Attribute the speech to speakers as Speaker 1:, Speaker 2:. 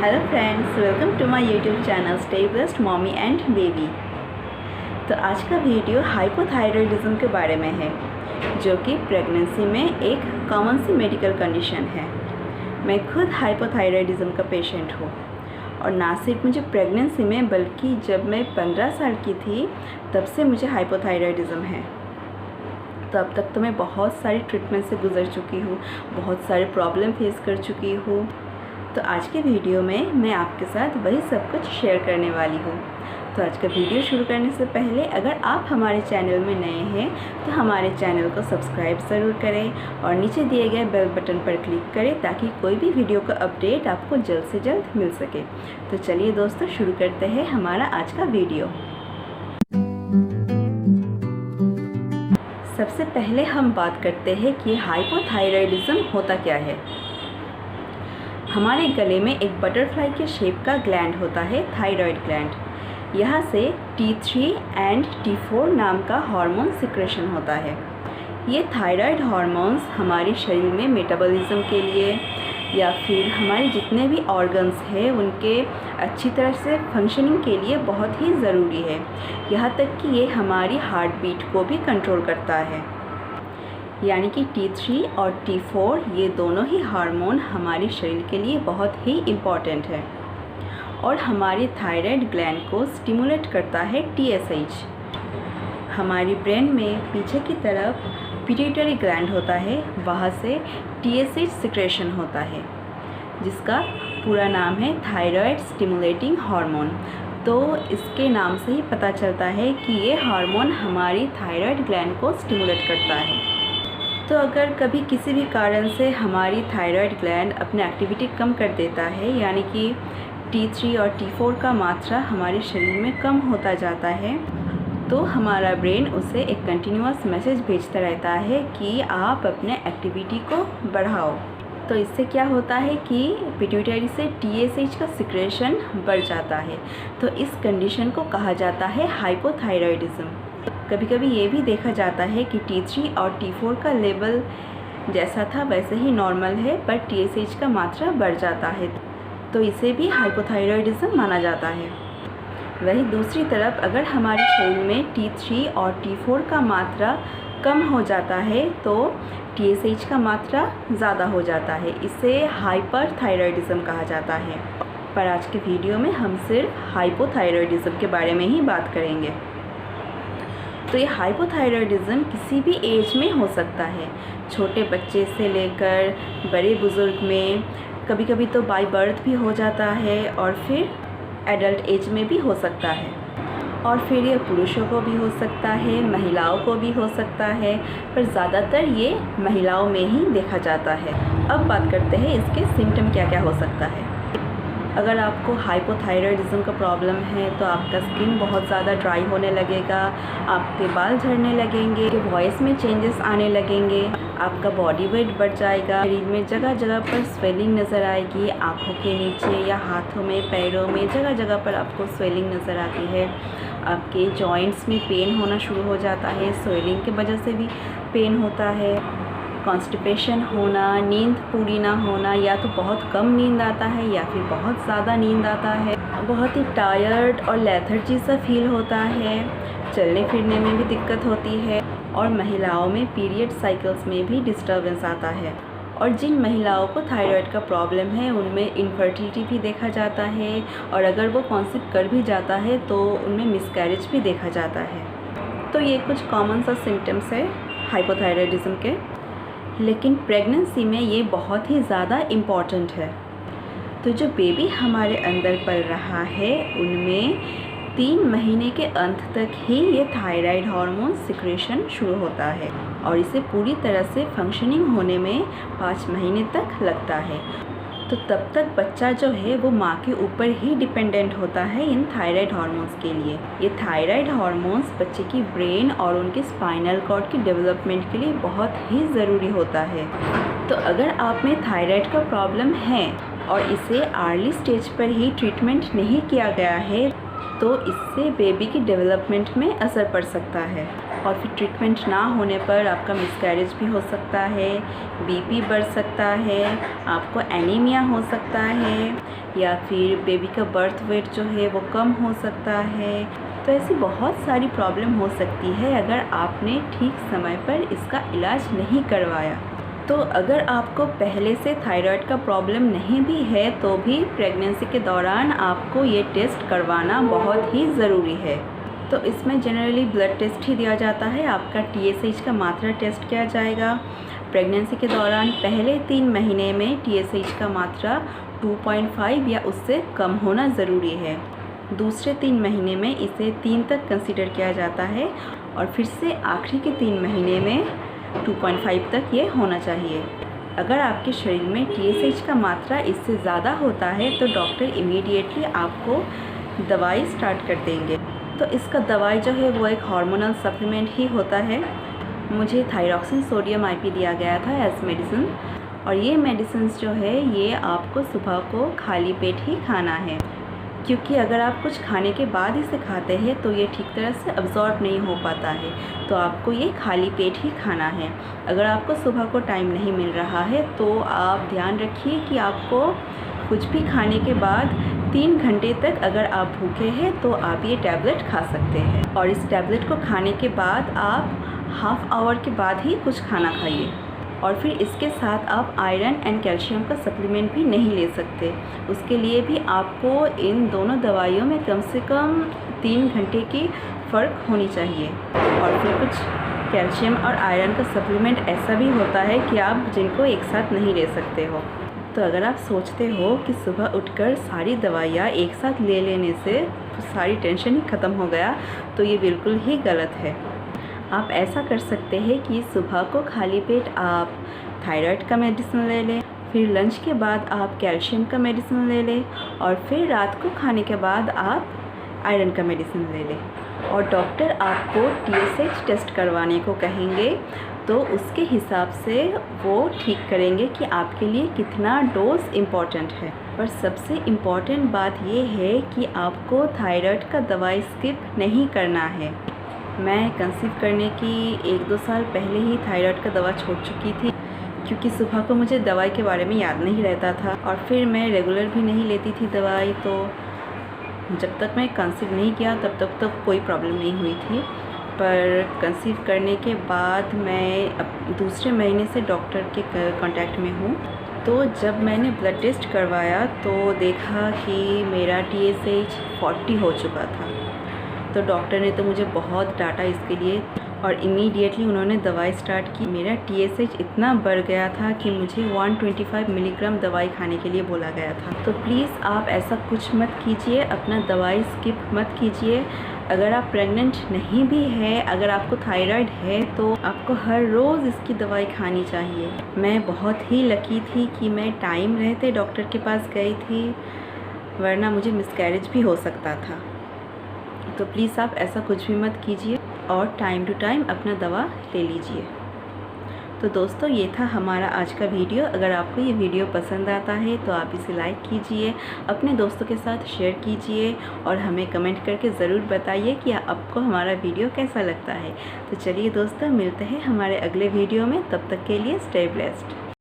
Speaker 1: Hello friends, welcome to my YouTube channel stay blessed mommy and baby. तो आज का video hypothyroidism के बारे में है, जो कि प्रेगनेंसी में एक कॉमन सी मेडिकल कंडीशन है। मैं खुद हाइपोथायरॉयडिज्म का पेशेंट हूँ, और ना सिर्फ मुझे प्रेगनेंसी में बल्कि जब मैं 15 साल की थी तब से मुझे हाइपोथायरॉयडिज्म है। तो अब तक तो मैं बहुत सारी ट्रीटमेंट से गुजर चुकी हूँ, बहुत सारे प्रॉब्लम फेस कर चुकी हूँ। तो आज के वीडियो में मैं आपके साथ वही सब कुछ शेयर करने वाली हूँ। तो आज का वीडियो शुरू करने से पहले अगर आप हमारे चैनल में नए हैं तो हमारे चैनल को सब्सक्राइब ज़रूर करें और नीचे दिए गए बेल बटन पर क्लिक करें ताकि कोई भी वीडियो का अपडेट आपको जल्द से जल्द मिल सके। तो चलिए दोस्तों, शुरू करते हैं हमारा आज का वीडियो। सबसे पहले हम बात करते हैं कि हाइपोथायरॉयडिज्म होता क्या है। हमारे गले में एक बटरफ्लाई के शेप का ग्लैंड होता है, थायराइड ग्लैंड। यहाँ से T3 एंड T4 नाम का हार्मोन सिक्रेशन होता है। ये थायराइड हार्मोन्स हमारे शरीर में मेटाबॉलिज्म के लिए या फिर हमारे जितने भी ऑर्गन्स हैं उनके अच्छी तरह से फंक्शनिंग के लिए बहुत ही ज़रूरी है। यहाँ तक कि ये हमारी हार्ट बीट को भी कंट्रोल करता है। यानी कि T3 और T4 ये दोनों ही हार्मोन हमारे शरीर के लिए बहुत ही इम्पॉर्टेंट है। और हमारे थायराइड ग्लैंड को स्टिमुलेट करता है TSH। हमारी ब्रेन में पीछे की तरफ पिट्यूटरी ग्लैंड होता है, वहाँ से TSH सिक्रेशन होता है, जिसका पूरा नाम है थायराइड स्टिमुलेटिंग हार्मोन। तो इसके नाम से ही पता चलता है कि ये हार्मोन हमारी थायराइड ग्लैंड को स्टिमुलेट करता है। तो अगर कभी किसी भी कारण से हमारी थायराइड ग्लैंड अपनी एक्टिविटी कम कर देता है, यानी कि T3 और T4 का मात्रा हमारे शरीर में कम होता जाता है, तो हमारा ब्रेन उसे एक कंटिन्यूअस मैसेज भेजता रहता है कि आप अपने एक्टिविटी को बढ़ाओ। तो इससे क्या होता है कि पिट्यूटरी से TSH का सिक्रेशन बढ़ जाता है। तो इस कंडीशन को कहा जाता है हाइपोथायरॉयडिज्म। कभी कभी ये भी देखा जाता है कि T3 और T4 का लेवल जैसा था वैसे ही नॉर्मल है, पर TSH का मात्रा बढ़ जाता है, तो इसे भी हाइपोथायरॉयडिज्म माना जाता है। वहीं दूसरी तरफ अगर हमारे शरीर में T3 और T4 का मात्रा कम हो जाता है तो TSH का मात्रा ज़्यादा हो जाता है। इसे हाइपरथायरॉयडिज्म कहा जाता है। पर आज के वीडियो में हम सिर्फ हाइपोथायरॉयडिज्म के बारे में ही बात करेंगे। तो ये हाइपोथायरॉयडिज्म किसी भी एज में हो सकता है, छोटे बच्चे से लेकर बड़े बुज़ुर्ग में, कभी कभी तो बाय बर्थ भी हो जाता है और फिर एडल्ट एज में भी हो सकता है। और फिर ये पुरुषों को भी हो सकता है, महिलाओं को भी हो सकता है, पर ज़्यादातर ये महिलाओं में ही देखा जाता है। अब बात करते हैं इसके सिम्टम क्या क्या हो सकता है। अगर आपको हाइपोथायरॉयडिज्म का प्रॉब्लम है तो आपका स्किन बहुत ज़्यादा ड्राई होने लगेगा, आपके बाल झड़ने लगेंगे, वॉइस में चेंजेस आने लगेंगे, आपका बॉडी वेट बढ़ जाएगा, शरीर में जगह जगह पर स्वेलिंग नज़र आएगी, आँखों के नीचे या हाथों में, पैरों में जगह जगह पर आपको स्वेलिंग नज़र आती है। आपके जॉइंट्स में पेन होना शुरू हो जाता है, स्वेलिंग की वजह से भी पेन होता है। कॉन्स्टिपेशन होना, नींद पूरी ना होना, या तो बहुत कम नींद आता है या फिर बहुत ज़्यादा नींद आता है, बहुत ही टायर्ड और लेथर्जी सा फील होता है, चलने फिरने में भी दिक्कत होती है, और महिलाओं में पीरियड साइकिल्स में भी डिस्टर्बेंस आता है। और जिन महिलाओं को थायराइड का प्रॉब्लम है उनमें इनफर्टिलिटी भी देखा जाता है, और अगर वो कॉन्सीव कर भी जाता है तो उनमें मिसकैरेज भी देखा जाता है। तो ये कुछ कॉमन सा सिम्टम्स है हाइपोथायरॉयडिज्म के। लेकिन प्रेगनेंसी में ये बहुत ही ज़्यादा इम्पॉर्टेंट है। तो जो बेबी हमारे अंदर पल रहा है उनमें 3 महीने के अंत तक ही ये थायराइड हार्मोन सिक्रेशन शुरू होता है, और इसे पूरी तरह से फंक्शनिंग होने में 5 महीने तक लगता है। तो तब तक बच्चा जो है वो माँ के ऊपर ही डिपेंडेंट होता है इन थायराइड हार्मोन्स के लिए। ये थायराइड हार्मोन्स बच्चे की ब्रेन और उनके स्पाइनल कॉर्ड की डेवलपमेंट के लिए बहुत ही ज़रूरी होता है। तो अगर आप में थायराइड का प्रॉब्लम है और इसे अर्ली स्टेज पर ही ट्रीटमेंट नहीं किया गया है तो इससे बेबी की डेवलपमेंट में असर पड़ सकता है। और फिर ट्रीटमेंट ना होने पर आपका मिसकैरेज भी हो सकता है, बीपी बढ़ सकता है, आपको एनीमिया हो सकता है, या फिर बेबी का बर्थ वेट जो है वो कम हो सकता है। तो ऐसी बहुत सारी प्रॉब्लम हो सकती है अगर आपने ठीक समय पर इसका इलाज नहीं करवाया। तो अगर आपको पहले से थायराइड का प्रॉब्लम नहीं भी है तो भी प्रेगनेंसी के दौरान आपको ये टेस्ट करवाना बहुत ही ज़रूरी है। तो इसमें जनरली ब्लड टेस्ट ही दिया जाता है, आपका TSH का मात्रा टेस्ट किया जाएगा। प्रेगनेंसी के दौरान पहले 3 महीने में TSH का मात्रा 2.5 या उससे कम होना ज़रूरी है। दूसरे 3 महीने में इसे 3 तक कंसीडर किया जाता है और फिर से आखिरी के 3 महीने में 2.5 तक ये होना चाहिए। अगर आपके शरीर में TSH का मात्रा इससे ज़्यादा होता है तो डॉक्टर इमीडिएटली आपको दवाई स्टार्ट कर देंगे। तो इसका दवाई जो है वो एक हार्मोनल सप्लीमेंट ही होता है। मुझे थायरॉक्सिन सोडियम IP दिया गया था एज मेडिसिन, और ये मेडिसिन जो है ये आपको सुबह को खाली पेट ही खाना है, क्योंकि अगर आप कुछ खाने के बाद इसे खाते हैं तो ये ठीक तरह से अब्जॉर्ब नहीं हो पाता है। तो आपको ये खाली पेट ही खाना है। अगर आपको सुबह को टाइम नहीं मिल रहा है तो आप ध्यान रखिए कि आपको कुछ भी खाने के बाद 3 घंटे तक अगर आप भूखे हैं तो आप ये टैबलेट खा सकते हैं, और इस टैबलेट को खाने के बाद आप हाफ आवर के बाद ही कुछ खाना खाइए। और फिर इसके साथ आप आयरन एंड कैल्शियम का सप्लीमेंट भी नहीं ले सकते। उसके लिए भी आपको इन दोनों दवाइयों में कम से कम 3 घंटे की फ़र्क होनी चाहिए। और फिर कुछ कैल्शियम और आयरन का सप्लीमेंट ऐसा भी होता है कि आप जिनको एक साथ नहीं ले सकते हो। तो अगर आप सोचते हो कि सुबह उठकर सारी दवाइयाँ एक साथ ले लेने से सारी टेंशन ही ख़त्म हो गया, तो ये बिल्कुल ही गलत है। आप ऐसा कर सकते हैं कि सुबह को खाली पेट आप थायराइड का मेडिसिन ले लें, फिर लंच के बाद आप कैल्शियम का मेडिसिन ले लें, और फिर रात को खाने के बाद आप आयरन का मेडिसिन ले लें। और डॉक्टर आपको TSH टेस्ट करवाने को कहेंगे, तो उसके हिसाब से वो ठीक करेंगे कि आपके लिए कितना डोज इम्पॉर्टेंट है। पर सबसे इम्पॉर्टेंट बात ये है कि आपको थायराइड का दवाई स्किप नहीं करना है। मैं कंसीव करने की 1-2 साल पहले ही थायराइड का दवा छोड़ चुकी थी, क्योंकि सुबह को मुझे दवाई के बारे में याद नहीं रहता था, और फिर मैं रेगुलर भी नहीं लेती थी दवाई। तो जब तक मैं कंसीव नहीं किया तब तक तो कोई प्रॉब्लम नहीं हुई थी। पर कंसीव करने के बाद मैं अब दूसरे महीने से डॉक्टर के कांटेक्ट में हूँ। तो जब मैंने ब्लड टेस्ट करवाया तो देखा कि मेरा TSH 40 हो चुका था। तो डॉक्टर ने तो मुझे बहुत डांटा इसके लिए, और इमीडिएटली उन्होंने दवाई स्टार्ट की। मेरा TSH इतना बढ़ गया था कि मुझे 125 मिलीग्राम दवाई खाने के लिए बोला गया था। तो प्लीज़ आप ऐसा कुछ मत कीजिए, अपना दवाई स्किप मत कीजिए। अगर आप प्रेग्नेंट नहीं भी है, अगर आपको थायराइड है, तो आपको हर रोज़ इसकी दवाई खानी चाहिए। मैं बहुत ही लकी थी कि मैं टाइम रहते डॉक्टर के पास गई थी, वरना मुझे मिसकैरेज भी हो सकता था। तो प्लीज़ आप ऐसा कुछ भी मत कीजिए और टाइम टू टाइम अपना दवा ले लीजिए। तो दोस्तों, ये था हमारा आज का वीडियो। अगर आपको ये वीडियो पसंद आता है तो आप इसे लाइक कीजिए, अपने दोस्तों के साथ शेयर कीजिए, और हमें कमेंट करके ज़रूर बताइए कि आपको हमारा वीडियो कैसा लगता है। तो चलिए दोस्तों, मिलते हैं हमारे अगले वीडियो में। तब तक के लिए स्टे ब्लेस्ड।